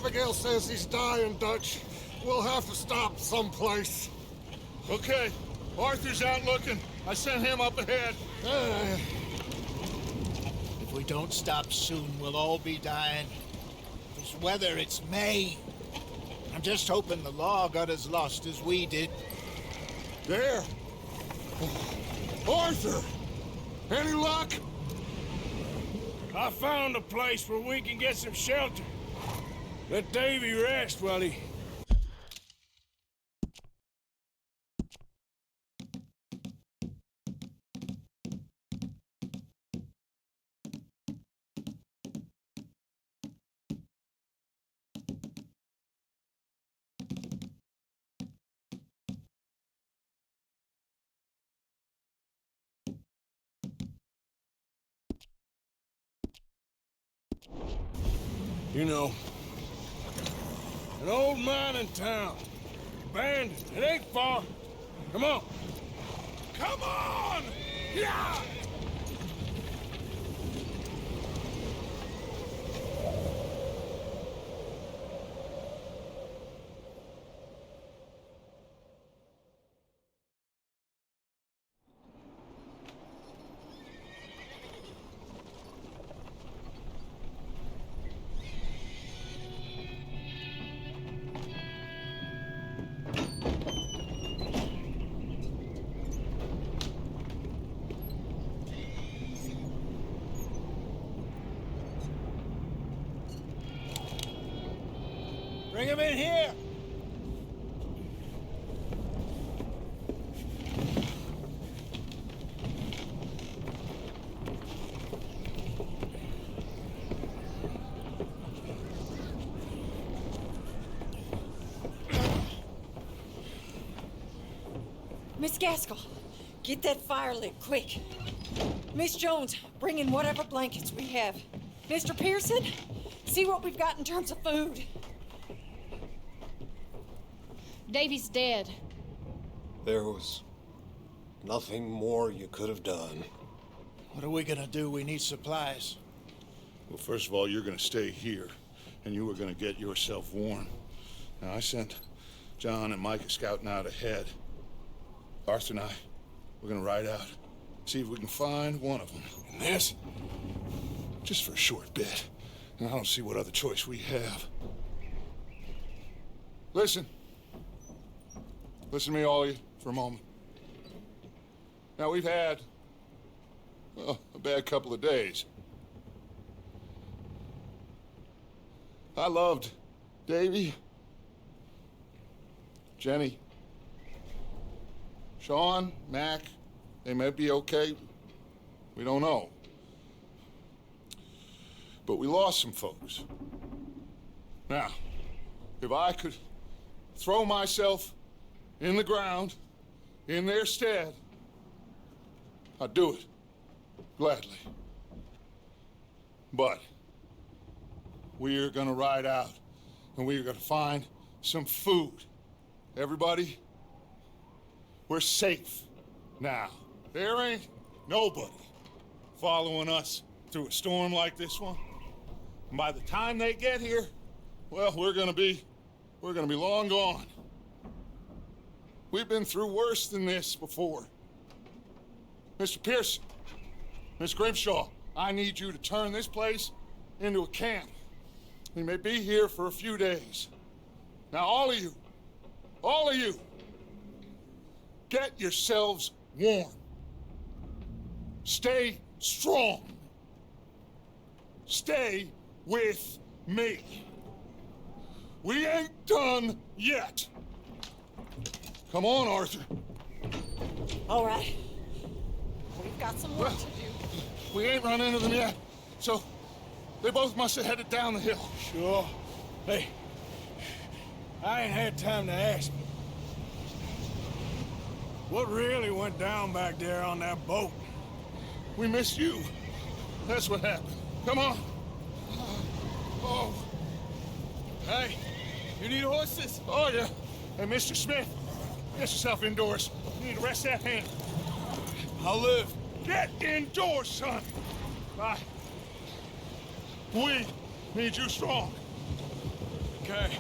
Abigail says he's dying, Dutch. We'll have to stop someplace. Okay, Arthur's out looking. I sent him up ahead. If we don't stop soon, we'll all be dying. This weather, it's May. I'm just hoping the law got as lost as we did. There! Arthur! Any luck? I found a place where we can get some shelter. Let Davy rest while he... You know, an old mining town. Abandoned. It ain't far. Come on. Come on! Yeah! Bring him in here! Miss Gaskell, get that fire lit, quick. Miss Jones, bring in whatever blankets we have. Mr. Pearson, see what we've got in terms of food. Davy's dead. There was nothing more you could have done. What are we gonna do? We need supplies. Well, first of all, you're gonna stay here, and you were gonna get yourself warm. Now, I sent John and Micah scouting out ahead. Arthur and I, we're gonna ride out, see if we can find one of them. And this, just for a short bit. And I don't see what other choice we have. Listen. Listen to me, all of you, for a moment. Now, we've had, well, a bad couple of days. I loved Davy, Jenny, Sean, Mac. They may be okay. We don't know. But we lost some folks. Now, if I could throw myself in the ground, in their stead, I'd do it, gladly. But we're gonna ride out, and we're gonna find some food. Everybody, we're safe now. There ain't nobody following us through a storm like this one. And by the time they get here, well, we're gonna be long gone. We've been through worse than this before. Mr. Pearson, Miss Grimshaw, I need you to turn this place into a camp. We may be here for a few days. Now, all of you, get yourselves warm. Stay strong. Stay with me. We ain't done yet. Come on, Arthur. All right. We've got some work to do. We ain't run into them yet, so they both must have headed down the hill. Sure. Hey, I ain't had time to ask. What really went down back there on that boat? We missed you. That's what happened. Come on. Oh. Hey, you need horses? Oh, yeah. Hey, Mr. Smith, get yourself indoors. You need to rest that hand. I'll live. Get indoors, son. Bye. We need you strong. Okay.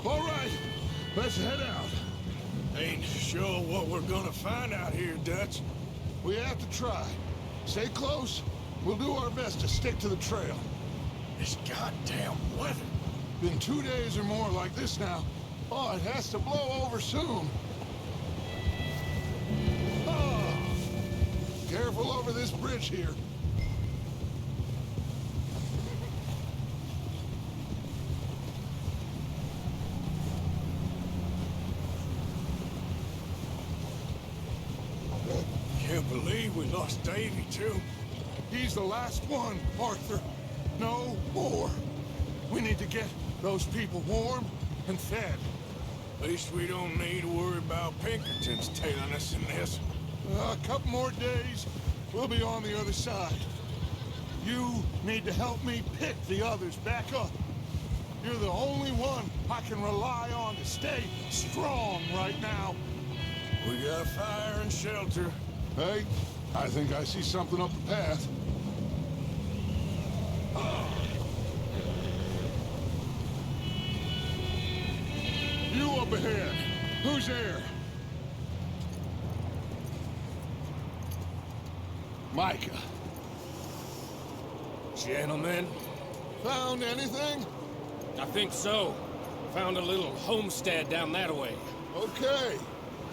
All right, let's head out. Ain't sure what we're gonna find out here, Dutch. We have to try. Stay close. We'll do our best to stick to the trail. This goddamn weather. Been 2 days or more like this now. Oh, it has to blow over soon. Oh, careful over this bridge here. Can't believe we lost Davy, too. He's the last one, Arthur. No more. We need to get those people warm and fed. At least we don't need to worry about Pinkertons tailing us in this. A couple more days, we'll be on the other side. You need to help me pick the others back up. You're the only one I can rely on to stay strong right now. We got fire and shelter. Hey, I think I see something up the path. You up ahead. Who's there? Micah. Gentlemen, Found anything? I think so. Found a little homestead down that way. Okay.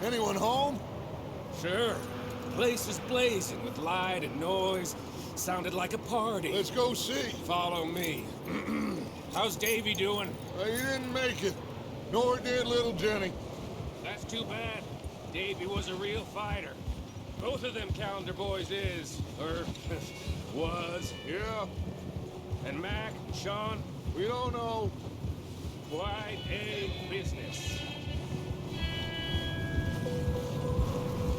Anyone home? Sure. Place is blazing with light and noise. Sounded like a party. Let's go see. Follow me. How's Davy doing? He didn't make it. Nor did little Jenny. That's too bad. Davy was a real fighter. Both of them calendar boys is, or was. Yeah, And Mac, Sean, we don't know. quite a business.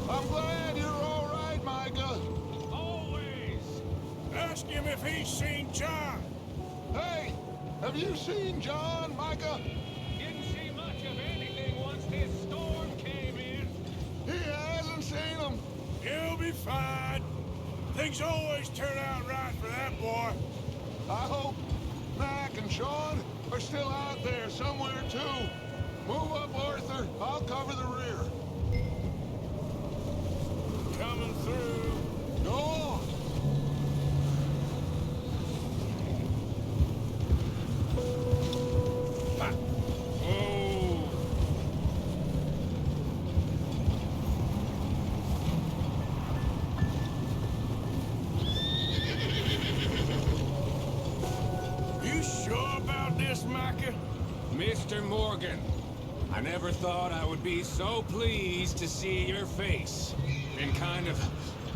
I'm glad you're all right, Micah. Always. Ask him if he's seen John. Hey, have you seen John, Micah? Didn't see much of anything once this storm came in. He hasn't seen him. He'll be fine. Things always turn out right for that boy. I hope Mac and Sean are still out there somewhere, too. Move up, Arthur. I'll cover the rear. Coming through. Go on. Oh. You sure about this, Micah? Mr. Morgan, I never thought I would be so pleased to see your face. Been kind of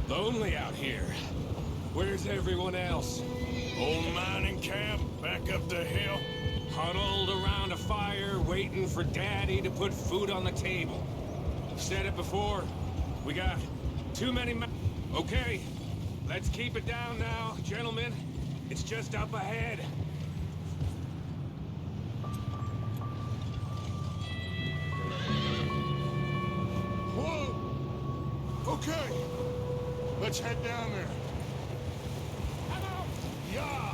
lonely out here. Where's everyone else? Old mining camp back up the hill. Huddled around a fire, waiting for Daddy to put food on the table. I've said it before, we got too many Okay, let's keep it down now, gentlemen. It's just up ahead. Whoa! Okay. Let's head down there. Yeah!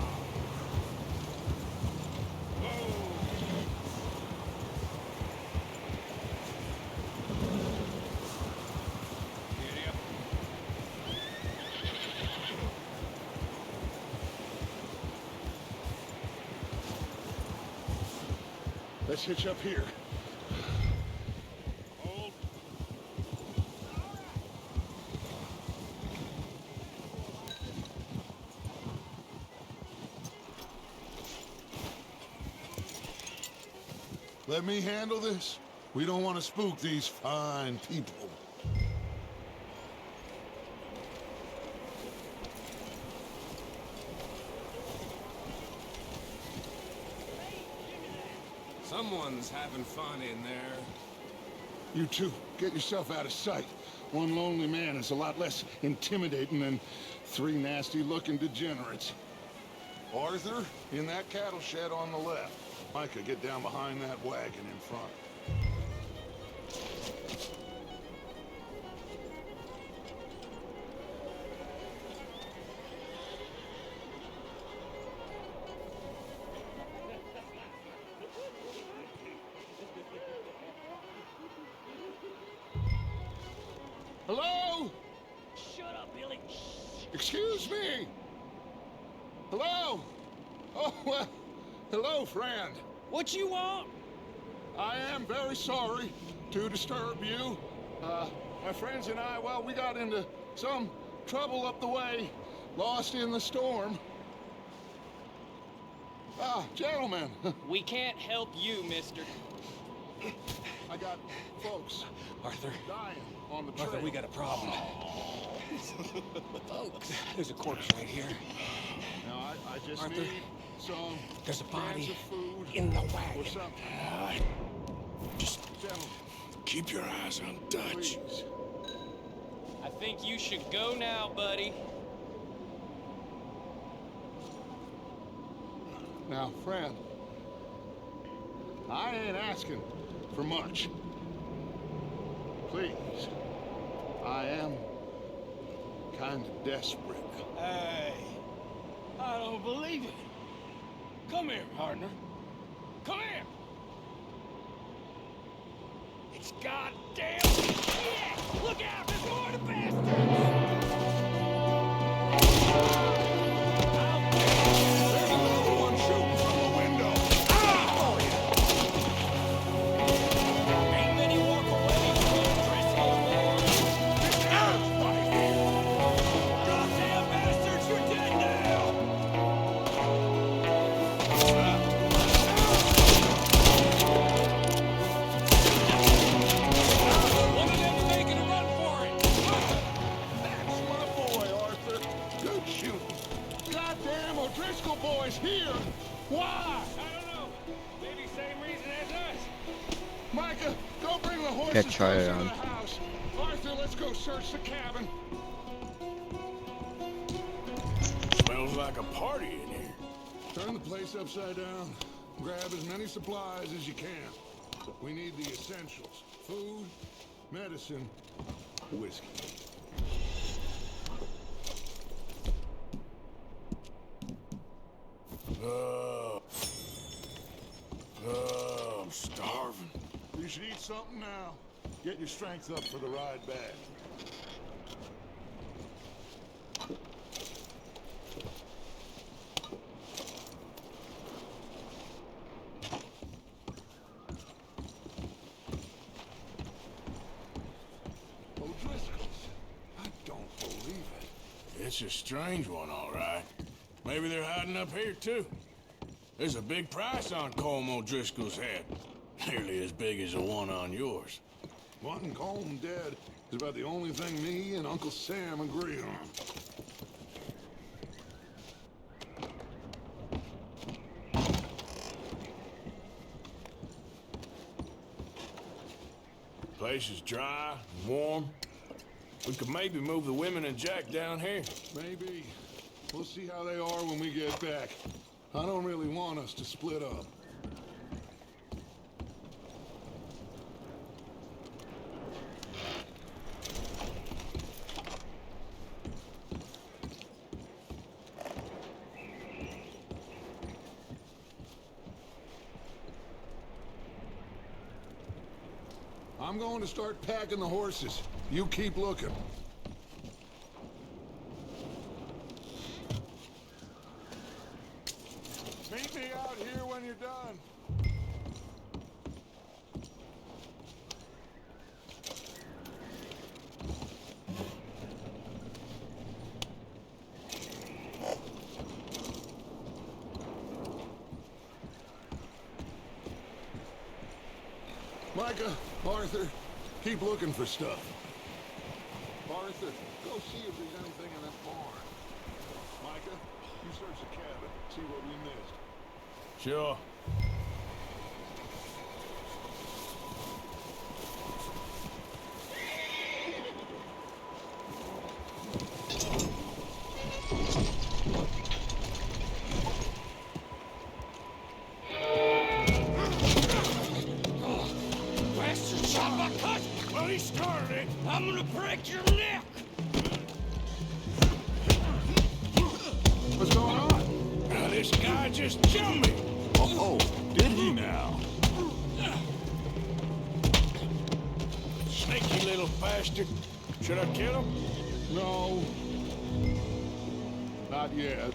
Giddy up. Let's hitch up here. Hold. Let me handle this. We don't want to spook these fine people. Someone's having fun in there. You two, get yourself out of sight. One lonely man is a lot less intimidating than three nasty-looking degenerates. Arthur, in that cattle shed on the left. Micah, get down behind that wagon in front. Hello? Oh, well, hello, friend. What you want? I am very sorry to disturb you. My friends and I, well, we got into some trouble up the way, lost in the storm. Ah, gentlemen, We can't help you, mister. I got folks Arthur, dying on the trail. Arthur, we got a problem. Folks, there's a corpse right here. Now, I just Arthur, need some there's a body cans of food in the or wagon. something. Just Gentlemen, keep your eyes on Dutch. please. I think you should go now, buddy. Now, friend, I ain't asking for much. Please, I am kind of desperate. Hey, I don't believe it. Come here, partner. Come here. It's goddamn shit! Look out, there's more to bastards! There's another one shooting from the window. Ain't many walk away from Driscoll, boys. Goddamn bastards, you're dead now! One of them's making a run for it. That's my boy, Arthur. Good shooting. Goddamn O'Driscoll boys here. Why? I don't know. Maybe same reason as us. Micah, go bring the horses Yeah, try it closer to on. the house. Arthur, let's go search the cabin. Smells like a party in here. Turn the place upside down. Grab as many supplies as you can. We need the essentials. Food, medicine, whiskey. I'm starving. You should eat something now. Get your strength up for the ride back. O'Driscoll's. I don't believe it. It's a strange one, all right. Maybe they're hiding up here, too. There's a big price on Colm O'Driscoll's head. Nearly as big as the one on yours. Wanting Colm dead is about the only thing me and Uncle Sam agree on. Place is dry and warm. We could maybe move the women and Jack down here. Maybe. We'll see how they are when we get back. I don't really want us to split up. I'm going to start packing the horses. You keep looking. Meet me out here when you're done. Micah, Arthur, keep looking for stuff. Arthur, go see if there's anything in that barn. Micah, you search the cabin, see what we missed. Sure. Bastard shot my cousin! Well, he started it. I'm gonna break your neck! What's going on? Now, this guy just jumped me. Oh, did he now? Sneaky little bastard. Should I kill him? No. Not yet.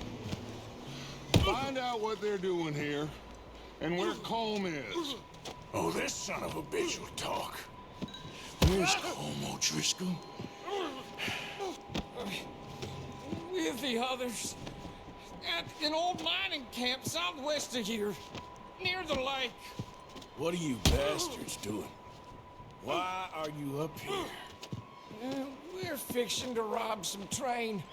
Find out what they're doing here and where Colm is. Oh, this son of a bitch will talk. Where's Colm O'Driscoll? With the others. At an old mining camp southwest of here. Near the lake. What are you bastards doing? Why are you up here? We're fixing to rob some train.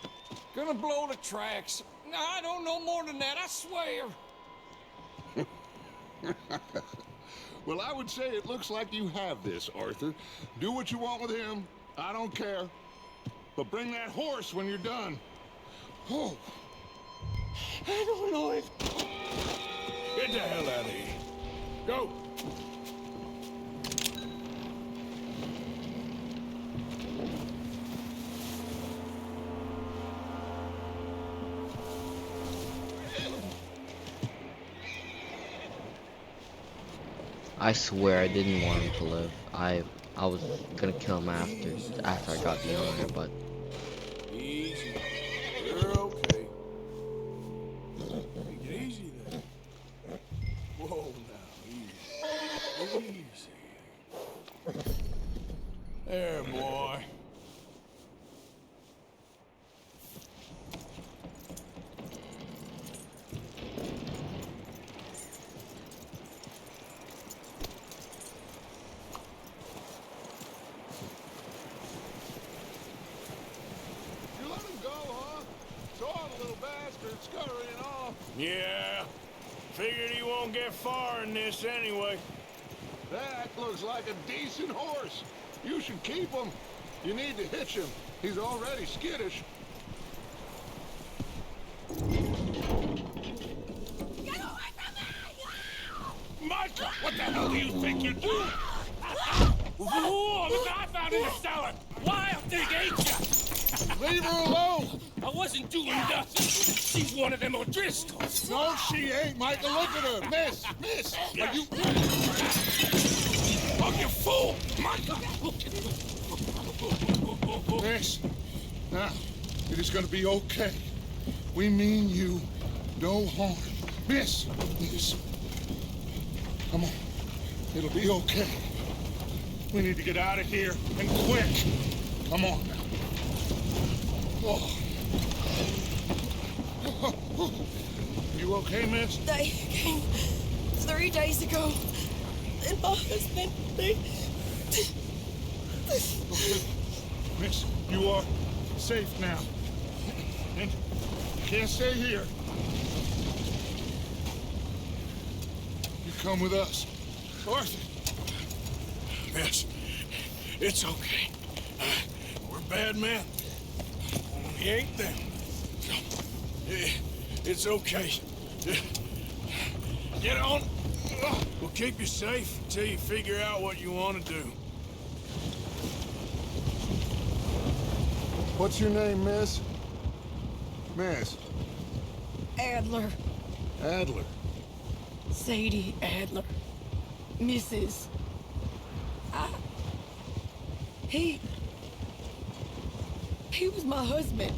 Gonna blow the tracks. I don't know more than that, I swear. Well, I would say it looks like you have this, Arthur. Do what you want with him. I don't care. But bring that horse when you're done. Oh. I don't know it. Get the hell out of here. Go. I swear I didn't want him to live. I was gonna kill him after I got the owner, but Easy. You're okay. Take it easy then. Whoa now, easy. Easy. There, boy. You let him go, huh? Saw the little bastard scurrying off. Yeah. Figured he won't get far in this anyway. That looks like a decent horse. You should keep him. You need to hitch him. He's already skittish. Michael, what the hell do you think you're doing? Whoa, look what I found in the cellar! Wild thing, ain't ya? Leave her alone. I wasn't doing nothing. She's one of them O'Driscolls. No, she ain't, Michael. Look at her. Miss, are you... Oh, you fool! Michael! Miss, now, it is gonna be okay. We mean you no harm. Miss. Come on. It'll be okay. We need to get out of here, and quick. Come on now. Oh. You okay, miss? They came 3 days ago. And my husband, Miss, you are safe now. And you can't stay here. You come with us. Arthur. Miss, it's okay. We're bad men. We ain't them. It's okay. Get on. We'll keep you safe until you figure out what you want to do. What's your name, miss? Miss. Adler, Adler. Sadie Adler, Mrs. He was my husband.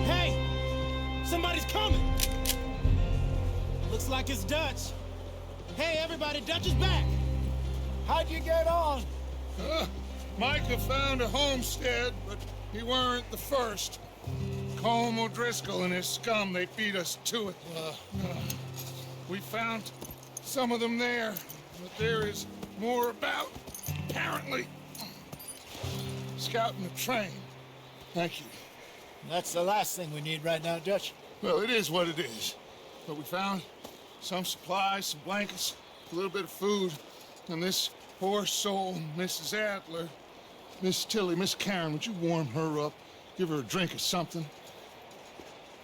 Hey! Somebody's coming! Looks like it's Dutch. Hey, everybody, Dutch is back! How'd you get on? Micah found a homestead, but he weren't the first. Colm O'Driscoll and his scum, they beat us to it. We found some of them there, but there is more about, apparently. Scouting the train. Thank you. That's the last thing we need right now, Dutch. Well, it is what it is. But we found some supplies, some blankets, a little bit of food, and this poor soul, Mrs. Adler, Miss Tilly, Miss Karen, would you warm her up? Give her a drink or something?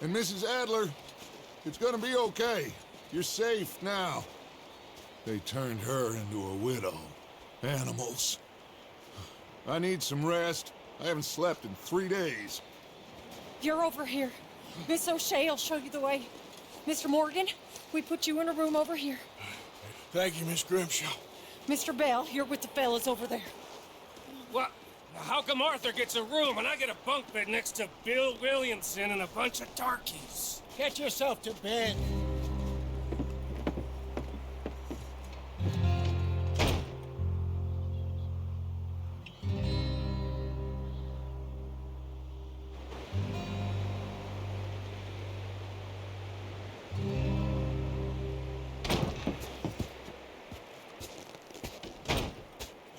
And Mrs. Adler, it's gonna be okay. You're safe now. They turned her into a widow. Animals. I need some rest. I haven't slept in 3 days. You're over here Miss O'Shea will show you the way. Mr. Morgan, we put you in a room over here. Thank you, Miss Grimshaw. Mr. Bell, you're with the fellas over there. What? How come Arthur gets a room and I get a bunk bed next to Bill Williamson and a bunch of darkies? Get yourself to bed.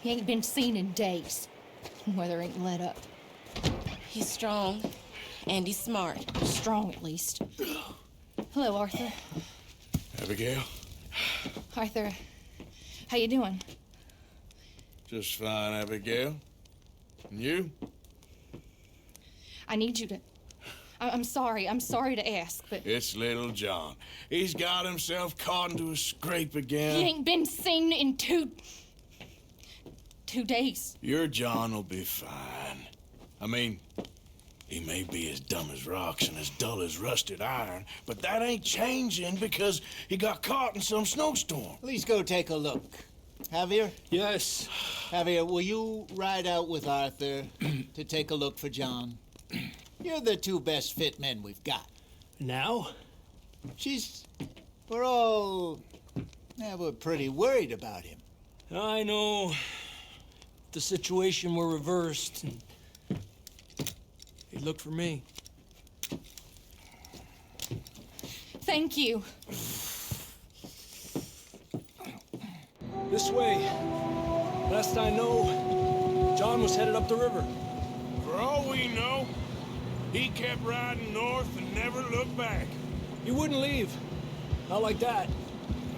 He ain't been seen in days. Weather ain't let up. He's strong, and he's smart. Strong, at least. Hello, Arthur. Abigail? Arthur, how you doing? Just fine, Abigail. And you? I need you to... I'm sorry to ask, but... It's little John. He's got himself caught into a scrape again. He ain't been seen in 2 days. Your John will be fine. I mean, he may be as dumb as rocks and as dull as rusted iron, but that ain't changing because he got caught in some snowstorm. Please go take a look. Javier? Yes. Javier, will you ride out with Arthur to take a look for John? You're the 2 best fit men we've got. Now? We're pretty worried about him. I know. The situation were reversed. And he looked for me. Thank you. This way. Last I know, John was headed up the river. For all we know, he kept riding north and never looked back. He wouldn't leave. Not like that.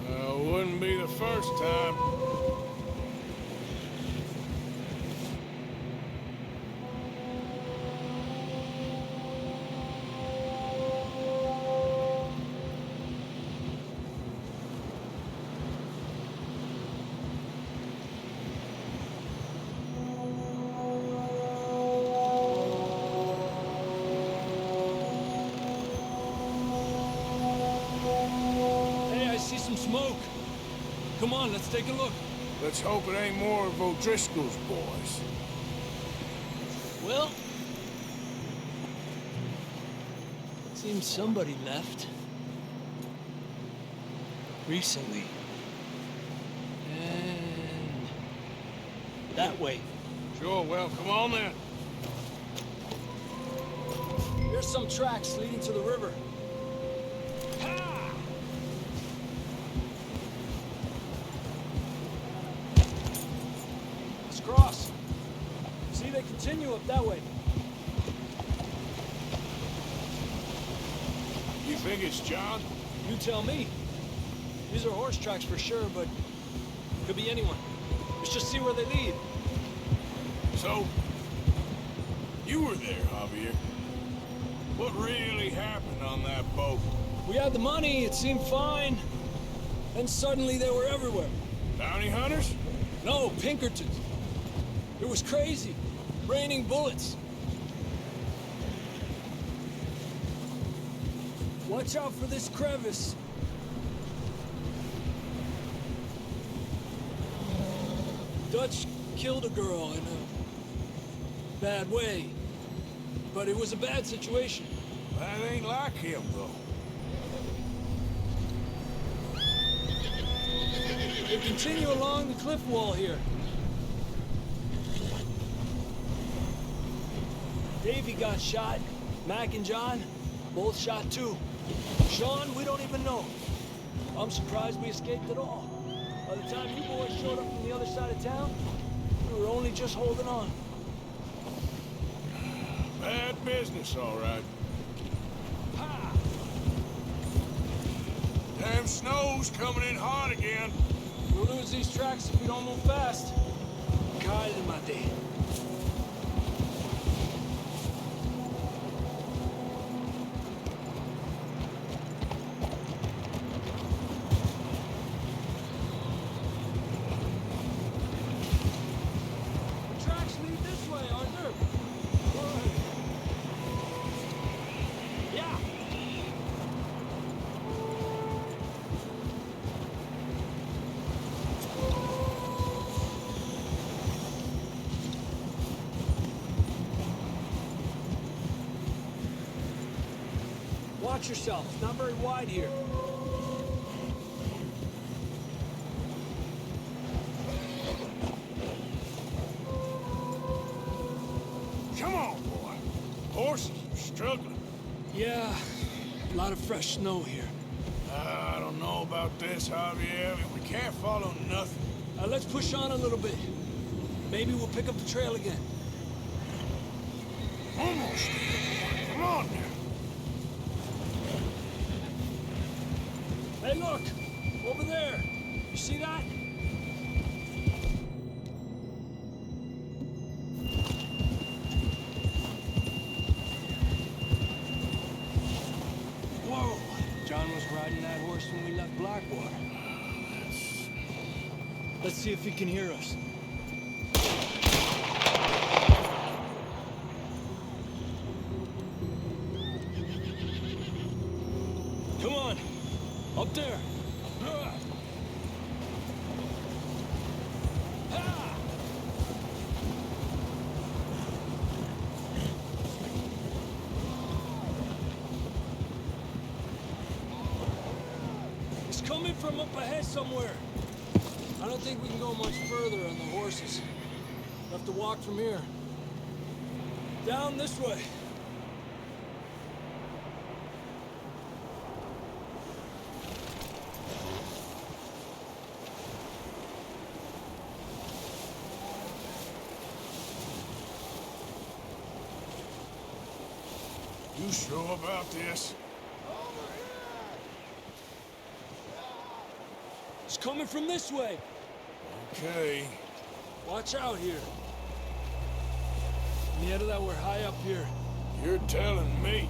Wouldn't be the first time. Smoke. Come on, let's take a look. Let's hope it ain't more of O'Driscoll's boys. Well, seems somebody left. Recently. And that way. Sure, well, come on then. Here's some tracks leading to the river. Cross. See, they continue up that way. You think it's John? You tell me. These are horse tracks for sure, but could be anyone. Let's just see where they lead. So, you were there, Javier. What really happened on that boat? We had the money, it seemed fine. Then suddenly they were everywhere. Bounty hunters? No, Pinkertons. It was crazy. Raining bullets. Watch out for this crevice. Dutch killed a girl in a bad way. But it was a bad situation. That ain't like him, though. They continue along the cliff wall here. Davey got shot. Mac and John, both shot too. Sean, we don't even know. I'm surprised we escaped at all. By the time you boys showed up from the other side of town, we were only just holding on. Bad business, all right. Ha! Damn snow's coming in hard again. We'll lose these tracks if we don't move fast. Cálmate. Yeah. Watch yourself. It's not very wide here. Come on, boy. Horses are struggling. Yeah, a lot of fresh snow here. I don't know about this, Javier. We can't follow nothing. Let's push on a little bit. Maybe we'll pick up the trail again. Almost. Come on now. Hey, look! Over there! You see that? Whoa! John was riding that horse when we left Blackwater. Let's see if he can hear us. Come on! Up there! It's coming from up ahead somewhere. I don't think we can go much further on the horses. We'll have to walk from here. Down this way. You sure about this? It's coming from this way. Okay. Watch out here. Mierda, that we're high up here. You're telling me.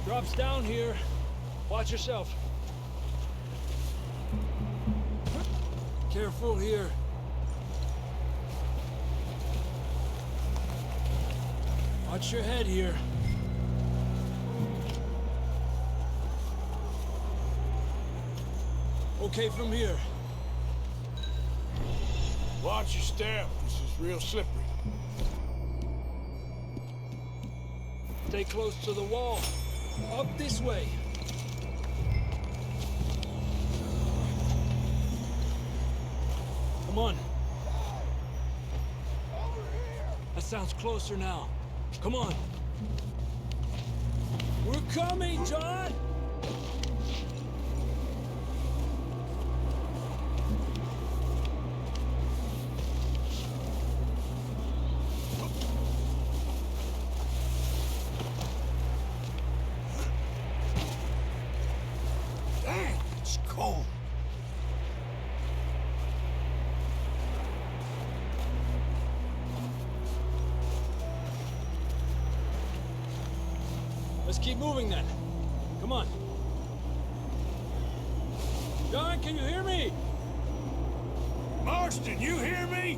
Drops down here. Watch yourself. Careful here. Watch your head here. Okay from here. Watch your step. This is real slippery. Stay close to the wall. Up this way. Come on. That sounds closer now. Come on. We're coming, John! Dang, it's cold. Let's keep moving then. Come on. John, can you hear me? Marston, you hear me?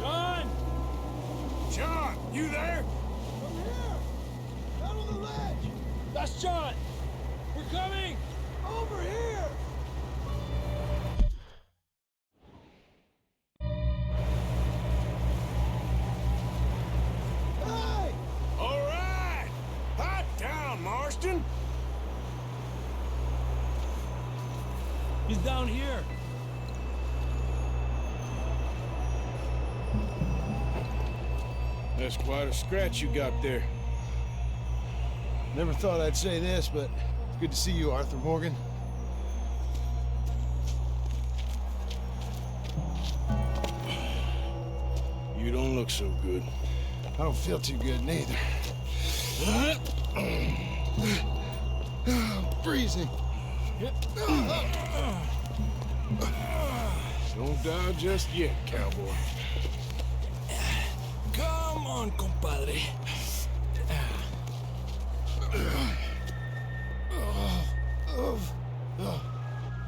John! John, you there? I'm here! Down on the ledge! That's John! We're coming! Over here! All right! Hot down, Marston! He's down here. That's quite a scratch you got there. Never thought I'd say this, but it's good to see you, Arthur Morgan. You don't look so good. I don't feel too good, neither. I'm freezing. Don't die just yet, cowboy. Come on, compadre.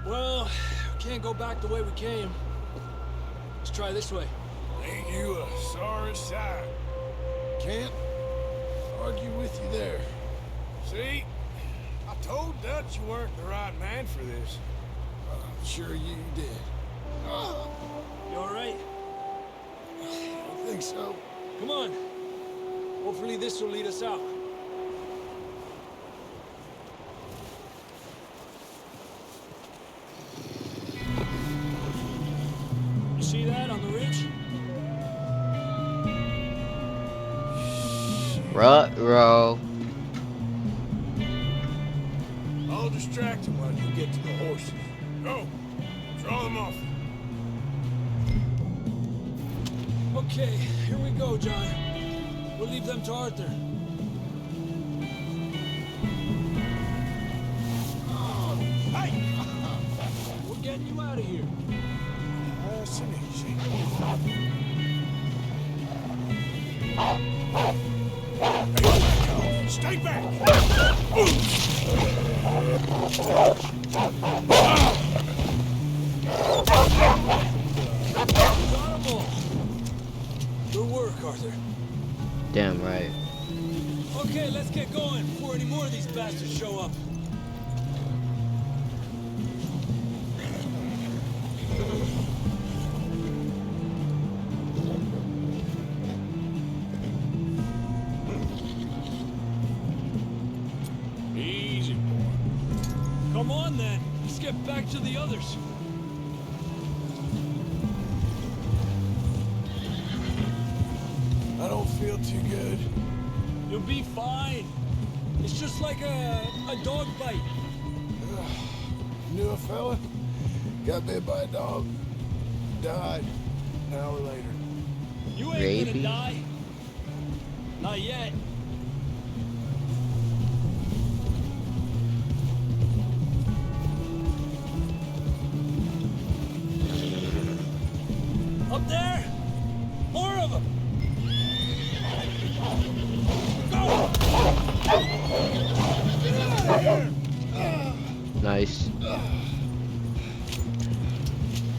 Well, we can't go back the way we came. Let's try this way. Ain't you a sorry sight? Can't argue with you there. See? I told Dutch you weren't the right man for this. Sure you did. You all right? I think so. Come on. Hopefully this will lead us out. You see that on the ridge? Ruh-roh. I'll distract him while you get to the horses. Go. Draw them off. Okay, here we go, John. We'll leave them to Arthur. Hey! We're getting you out of here. Nice and easy. Hey, stay back! Got 'em all. Good work, Arthur. Damn right. Okay, let's get going before any more of these bastards show up. Easy, boy. Come on, then. Let's get back to the others. I don't feel too good. You'll be fine. It's just like a dog bite. Knew a fella, got bit by a dog, died an hour later. You ain't Rabies? gonna die. Not yet. Up there? More of them! Go! Nice.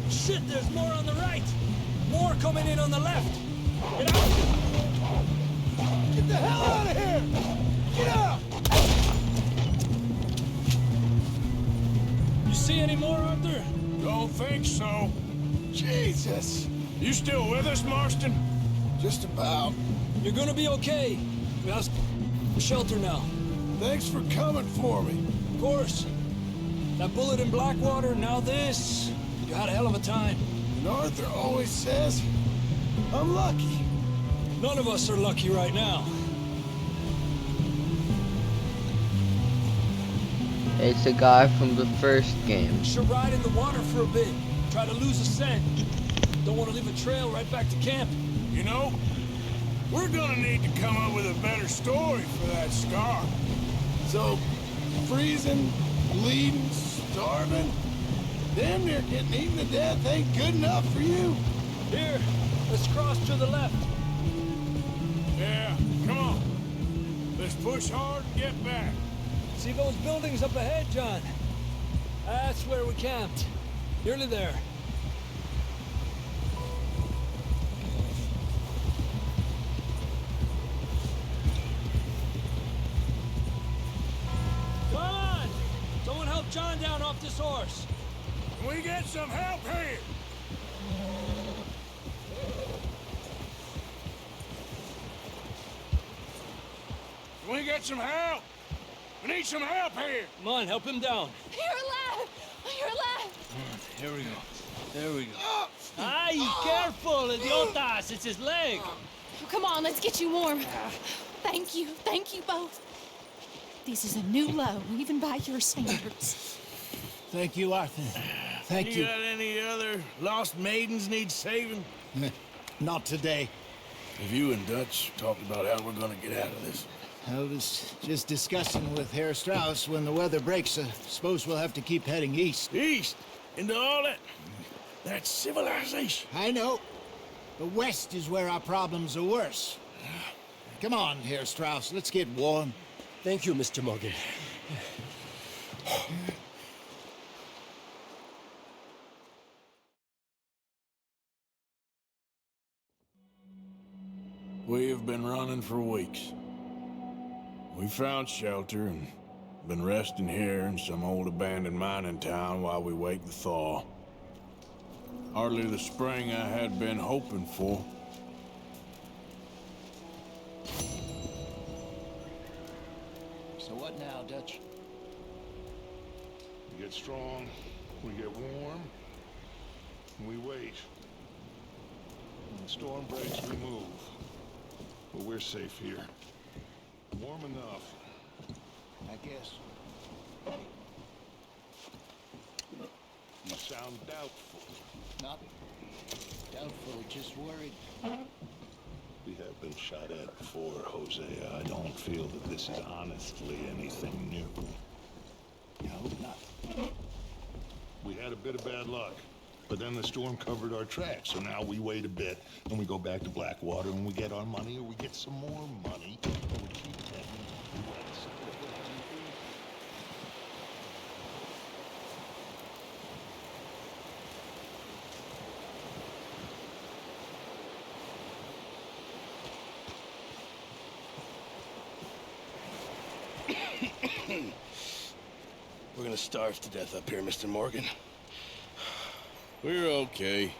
Shit, there's more on the right! More coming in on the left! Get out! Get the hell out of here! Get out! You see any more, Arthur? Don't think so. Jesus! You still with us, Marston? Just about. You're gonna be okay. We have shelter now. Thanks for coming for me. Of course. That bullet in Blackwater, now this. You had a hell of a time. And Arthur always says, I'm lucky. None of us are lucky right now. It's a guy from the first game. Should ride in the water for a bit. Try to lose a scent. Don't want to leave a trail right back to camp. You know, we're gonna need to come up with a better story for that scar. So, freezing, bleeding, starving, damn near getting eaten to death ain't good enough for you. Here, let's cross to the left. Yeah, come on. Let's push hard and get back. See those buildings up ahead, John? That's where we camped. Nearly there. Come on! Someone help John down off this horse. Can we get some help here? Can we get some help? We need some help here. Come on, help him down. You're alive! You're alive! Here we go. There we go. Ay, careful, idiotas! It's his leg. Come on, let's get you warm. Thank you both. This is a new low, even by your standards. Thank you, Arthur. Thank You you. got any other lost maidens need saving? Not today. Have you and Dutch talked about how we're gonna get out of this? I was just discussing with Herr Strauss when the weather breaks. I suppose we'll have to keep heading east. East? Into all that civilization. I know. The west is where our problems are worse. Come on, Herr Strauss. Let's get warm. Thank you, Mr. Morgan. We have been running for weeks. We found shelter and Been resting here in some old abandoned mining town while we wait the thaw. Hardly the spring I had been hoping for. So what now, Dutch? We get strong, we get warm, and we wait. When the storm breaks, we move. But we're safe here. Warm enough. I guess. You sound doubtful. Not doubtful, just worried. We have been shot at before, Hosea. I don't feel that this is honestly anything new. I hope not. We had a bit of bad luck, but then the storm covered our tracks, so now we wait a bit, and we go back to Blackwater, and we get our money, or we get some more money, or we keep heading west. We're gonna starve to death up here, Mr. Morgan. We're okay.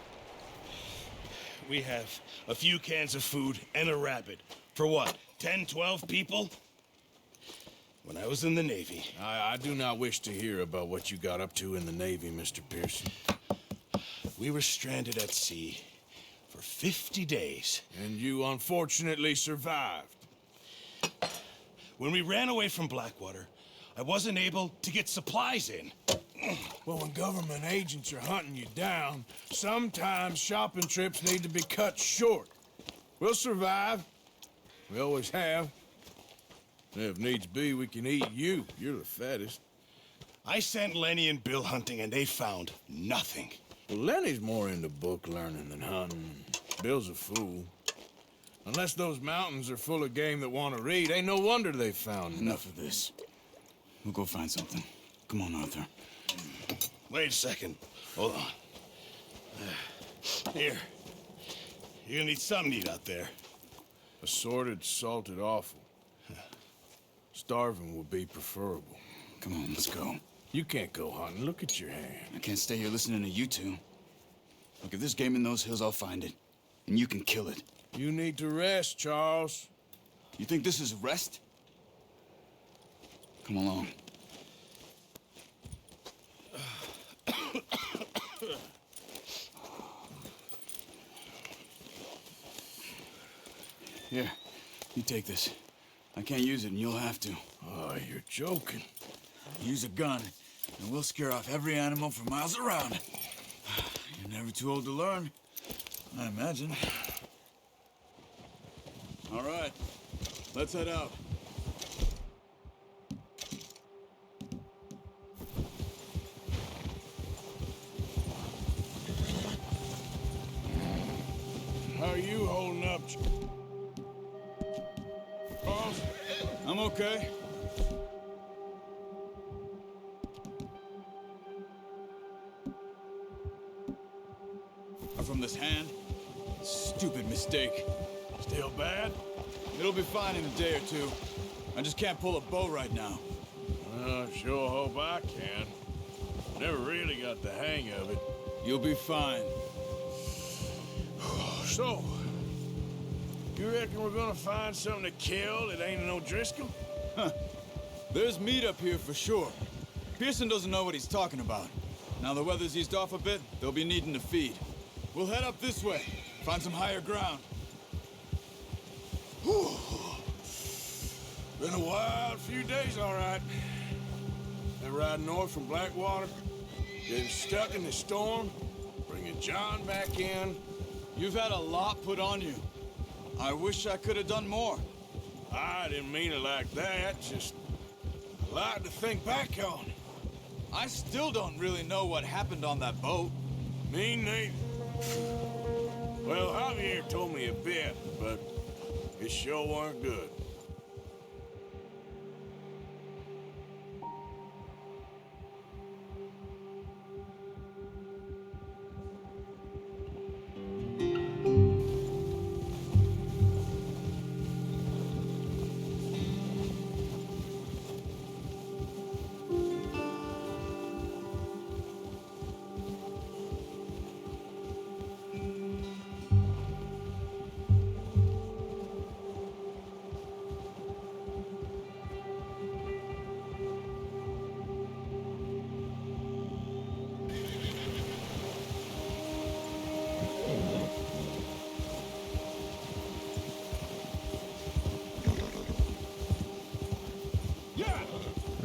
We have a few cans of food and a rabbit. For what, 10, 12 people? When I was in the Navy... I do not wish to hear about what you got up to in the Navy, Mr. Pearson. We were stranded at sea for 50 days. And you unfortunately survived. When we ran away from Blackwater, I wasn't able to get supplies in. Well, when government agents are hunting you down, sometimes shopping trips need to be cut short. We'll survive. We always have. And if needs be, we can eat you. You're the fattest. I sent Lenny and Bill hunting, and they found nothing. Well, Lenny's more into book learning than hunting. Bill's a fool. Unless those mountains are full of game that want to read, ain't no wonder they found Enough of this. We'll go find something. Come on, Arthur. Wait a second. Hold on. Here. You're gonna need something to eat out there. Assorted, salted offal. Starving would be preferable. Come on, let's go. You can't go hunting. Look at your hand. I can't stay here listening to you two. Look, if there's game in those hills, I'll find it. And you can kill it. You need to rest, Charles. You think this is rest? Come along. Here, you take this. I can't use it, and you'll have to. Oh, you're joking. Use a gun, and we'll scare off every animal for miles around. You're never too old to learn, I imagine. All right, let's head out. How are you holding up, Charles? I'm okay. From this hand? Stupid mistake. Still bad? It'll be fine in a day or two. I just can't pull a bow right now. I sure hope I can. Never really got the hang of it. You'll be fine. So, you reckon we're gonna find something to kill that ain't no Driscoll? Huh. There's meat up here for sure. Pearson doesn't know what he's talking about. Now the weather's eased off a bit, they'll be needing to feed. We'll head up this way, find some higher ground. Whew. Been a wild few days, all right. Been riding north from Blackwater, getting stuck in the storm, bringing John back in. You've had a lot put on you. I wish I could have done more. I didn't mean it like that, just a lot to think back on. I still don't really know what happened on that boat. Me neither. Well, Javier told me a bit, but it sure weren't good.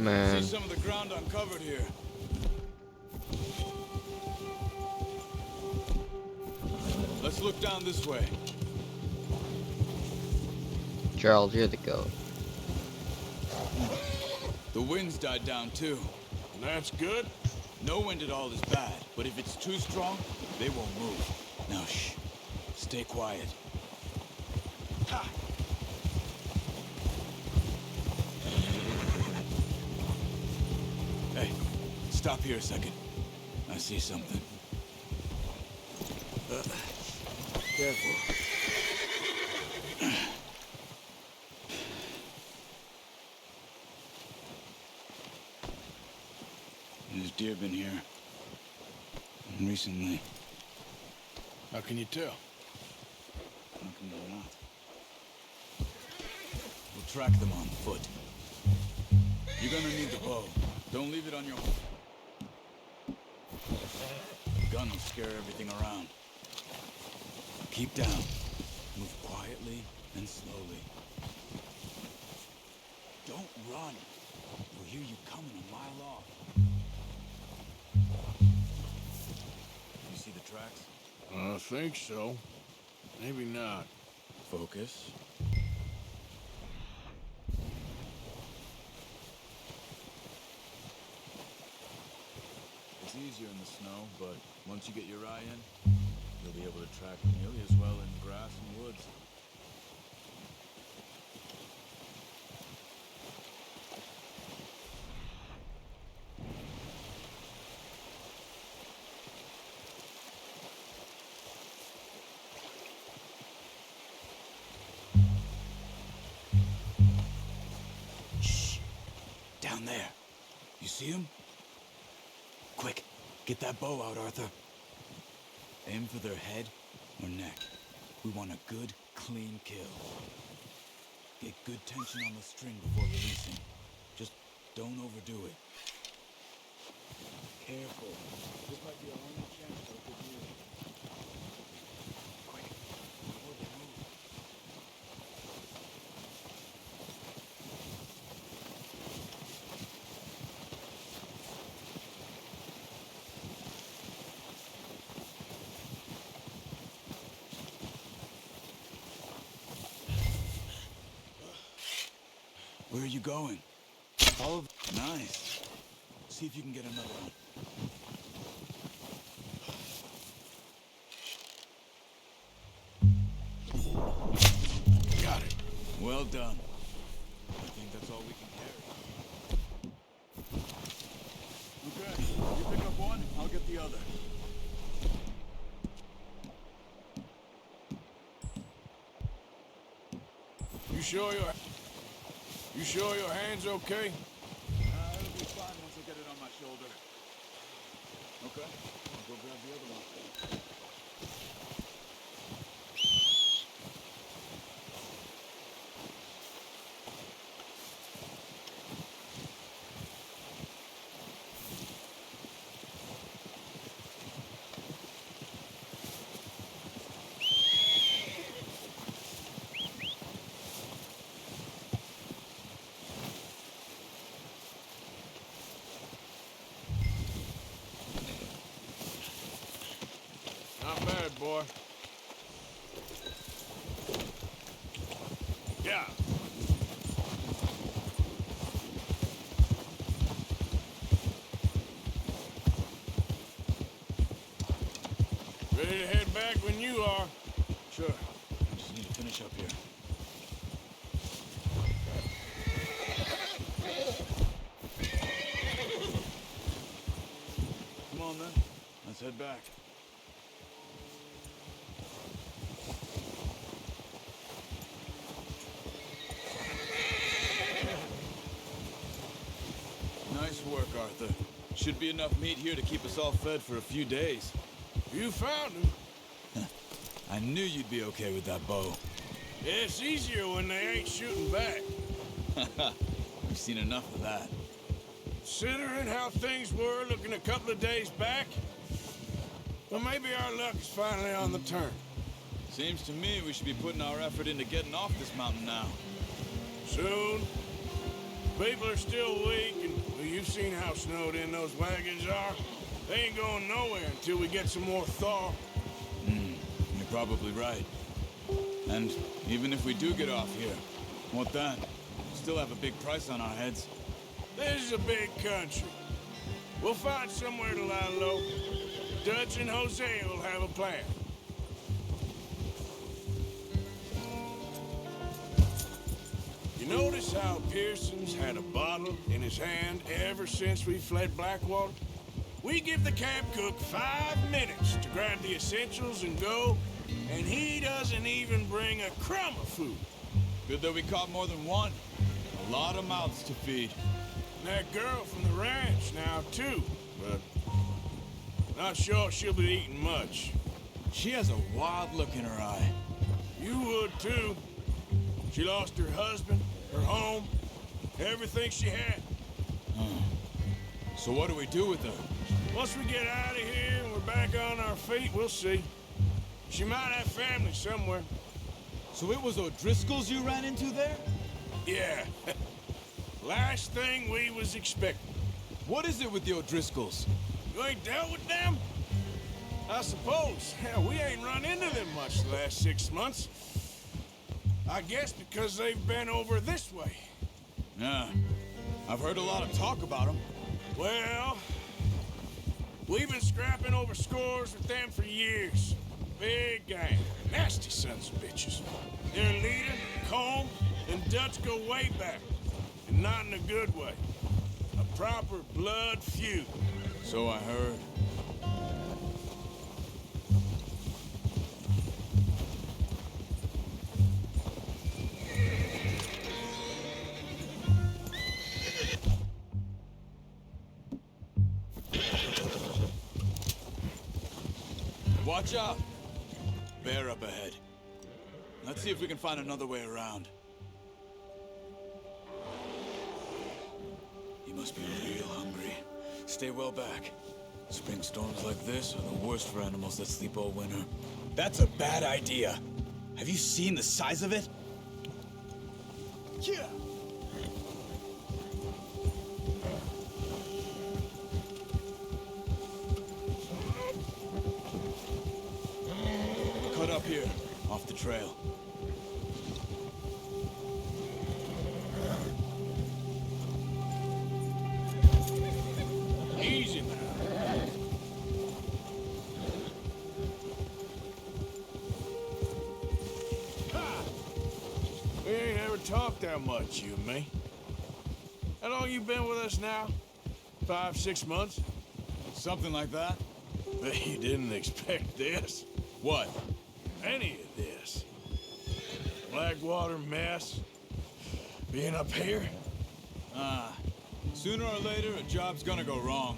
Man. See some of the ground uncovered here. Let's look down this way. Gerald, you're the goat. The wind's died down too. That's good. No wind at all is bad, but if it's too strong, they won't move. Now shh. Stay quiet. Ha! Hey, stop here a second. I see something. Careful. There's deer been here. Recently. How can you tell? How can you not? We'll track them on foot. You're gonna need the bow. Don't leave it on your... The gun will scare everything around. Keep down. Move quietly and slowly. Don't run. We'll hear you coming a mile off. You see the tracks? I think so. Maybe not. Focus. It's easier in the snow, but once you get your eye in, you'll be able to track nearly as well in grass and woods. Shh! Down there. You see him? Quick, get that bow out, Arthur. Aim for their head or neck. We want a good, clean kill. Get good tension on the string before releasing. Just don't overdo it. Careful. This might be our only chance for a good meal. Quick, before they move. Where are you going? Oh, nice. See if you can get another one. Got it. Well done. I think that's all we can carry. Okay, you pick up one, I'll get the other. You sure your hand's okay? It'll be fine once I get it on my shoulder. Okay, I'll go grab the other one. Not bad, boy. Yeah. Ready to head back when you are. Sure. I just need to finish up here. Come on then. Let's head back. Nice work, Arthur. Should be enough meat here to keep us all fed for a few days. You found him. I knew you'd be okay with that bow. It's easier when they ain't shooting back. We've seen enough of that. Considering how things were looking a couple of days back, well, maybe our luck is finally on the turn. Seems to me we should be putting our effort into getting off this mountain now. Soon. People are still weak, and well, you've seen how snowed in those wagons are. They ain't going nowhere until we get some more thaw. You're probably right. And even if we do get off here, what then? We still have a big price on our heads. This is a big country. We'll find somewhere to lie low. Dutch and Hosea will have a plan. You notice how Pearson's had a bottle in his hand ever since we fled Blackwater? We give the camp cook 5 minutes to grab the essentials and go, and he doesn't even bring a crumb of food. Good that we caught more than one. A lot of mouths to feed. And that girl from the ranch now, too, but not sure she'll be eating much. She has a wild look in her eye. You would, too. She lost her husband, her home, everything she had. So what do we do with her? Once we get out of here and we're back on our feet, we'll see. She might have family somewhere. So it was O'Driscoll's you ran into there? Yeah. Last thing we was expecting. What is it with the O'Driscolls? You ain't dealt with them? I suppose. Hell, we ain't run into them much the last 6 months. I guess because they've been over this way. Yeah. I've heard a lot of talk about them. Well, we've been scrapping over scores with them for years. Big gang. Nasty sons of bitches. Their leader, Colm, and Dutch go way back. And not in a good way. A proper blood feud. So I heard. Watch out! Bear up ahead. Let's see if we can find another way around. You must be real hungry. Stay well back. Spring storms like this are the worst for animals that sleep all winter. That's a bad idea. Have you seen the size of it? Yeah. Cut up here, off the trail. Easy now. Ha! We ain't ever talked that much, you and me. How long you been with us now? 5, 6 months? Something like that. But you didn't expect this. What? Any of this. Blackwater mess. Being up here. Sooner or later, a job's gonna go wrong.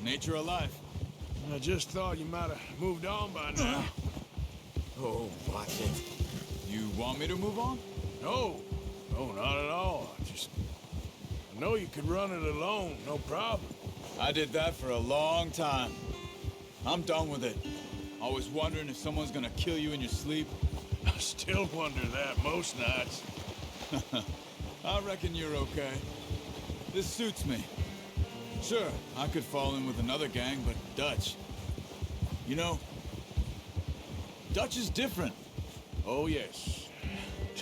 Nature of life. I just thought you might have moved on by now. Oh, watch it. You want me to move on? No. No, not at all. I know you could run it alone, no problem. I did that for a long time. I'm done with it. Always wondering if someone's gonna kill you in your sleep. I still wonder that most nights. I reckon you're okay. This suits me. Sure, I could fall in with another gang, but Dutch... You know, Dutch is different. Oh, yes.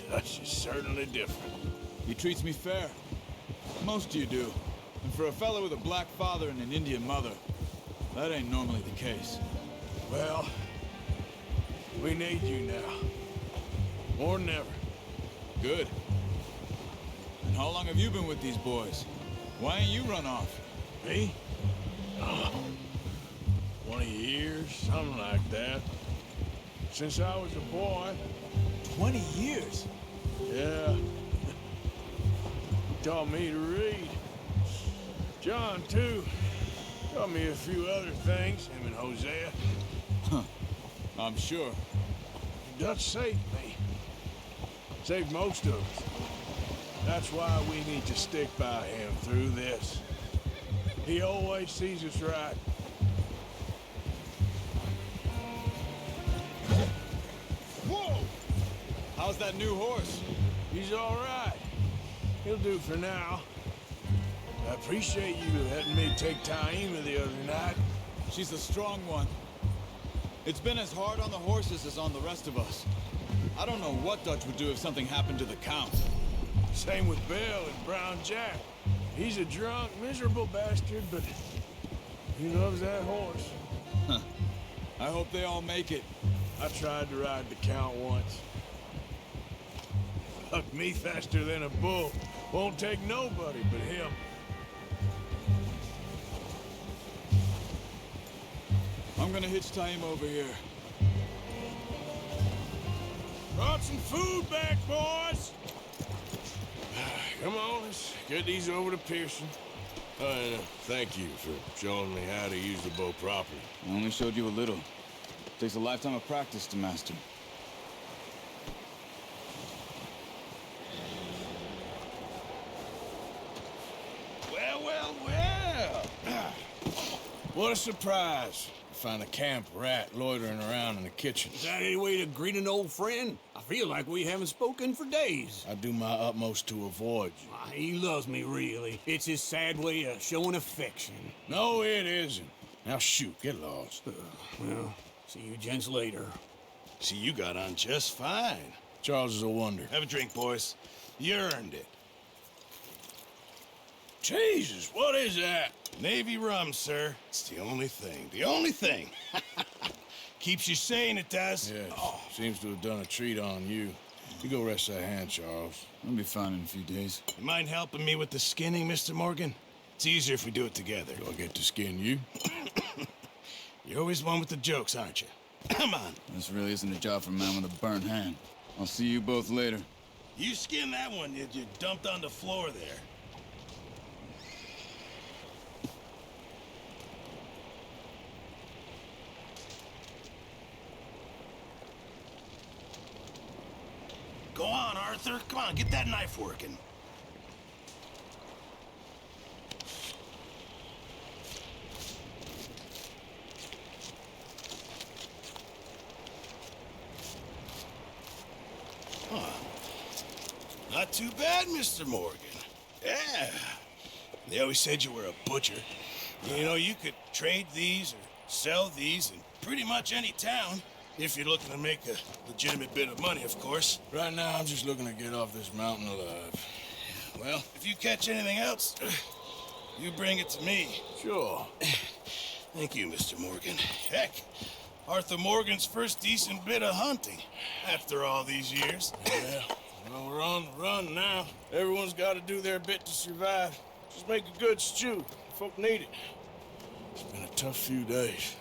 Dutch is certainly different. He treats me fair. Most of you do. And for a fella with a black father and an Indian mother, that ain't normally the case. Well, we need you now. More than ever. Good. And how long have you been with these boys? Why ain't you run off? Me? 20 years, something like that. Since I was a boy. 20 years? Yeah. He taught me to read. John, too. Taught me a few other things, him and Hosea. Huh. I'm sure. Dutch saved me. Saved most of us. That's why we need to stick by him through this. He always sees us right. Whoa! How's that new horse? He's all right. He'll do for now. I appreciate you letting me take Taima the other night. She's a strong one. It's been as hard on the horses as on the rest of us. I don't know what Dutch would do if something happened to the Count. Same with Bill and Brown Jack. He's a drunk, miserable bastard, but he loves that horse. Huh. I hope they all make it. I tried to ride the Count once. Fuck me faster than a bull. Won't take nobody but him. I'm gonna hitch Taima over here. Brought some food back, boys! Come on, let's get these over to Pearson. And thank you for showing me how to use the bow properly. I only showed you a little. Takes a lifetime of practice to master. Well, well, well! What a surprise. Find a camp rat loitering around in the kitchen. Is that any way to greet an old friend? I feel like we haven't spoken for days. I do my utmost to avoid you. He loves me, really. It's his sad way of showing affection. No, it isn't. Now shoot, get lost. Well, see you gents later. See, you got on just fine. Charles is a wonder. Have a drink, boys. You earned it. Jesus, what is that? Navy rum, sir. It's the only thing. The only thing. Keeps you sane, it does. Yes. Seems to have done a treat on you. You go rest that hand, Charles. I'll be fine in a few days. You mind helping me with the skinning, Mr. Morgan? It's easier if we do it together. Do I get to skin you? You're always one with the jokes, aren't you? Come on. This really isn't a job for a man with a burnt hand. I'll see you both later. You skinned that one you dumped on the floor there. Go on, Arthur. Come on, get that knife working. Huh. Not too bad, Mr. Morgan. Yeah. They always said you were a butcher. You know, you could trade these or sell these in pretty much any town. If you're looking to make a legitimate bit of money, of course. Right now, I'm just looking to get off this mountain alive. Well, if you catch anything else, you bring it to me. Sure. Thank you, Mr. Morgan. Heck, Arthur Morgan's first decent bit of hunting after all these years. Yeah, well, we're on the run now. Everyone's got to do their bit to survive. Just make a good stew. Folk need it. It's been a tough few days.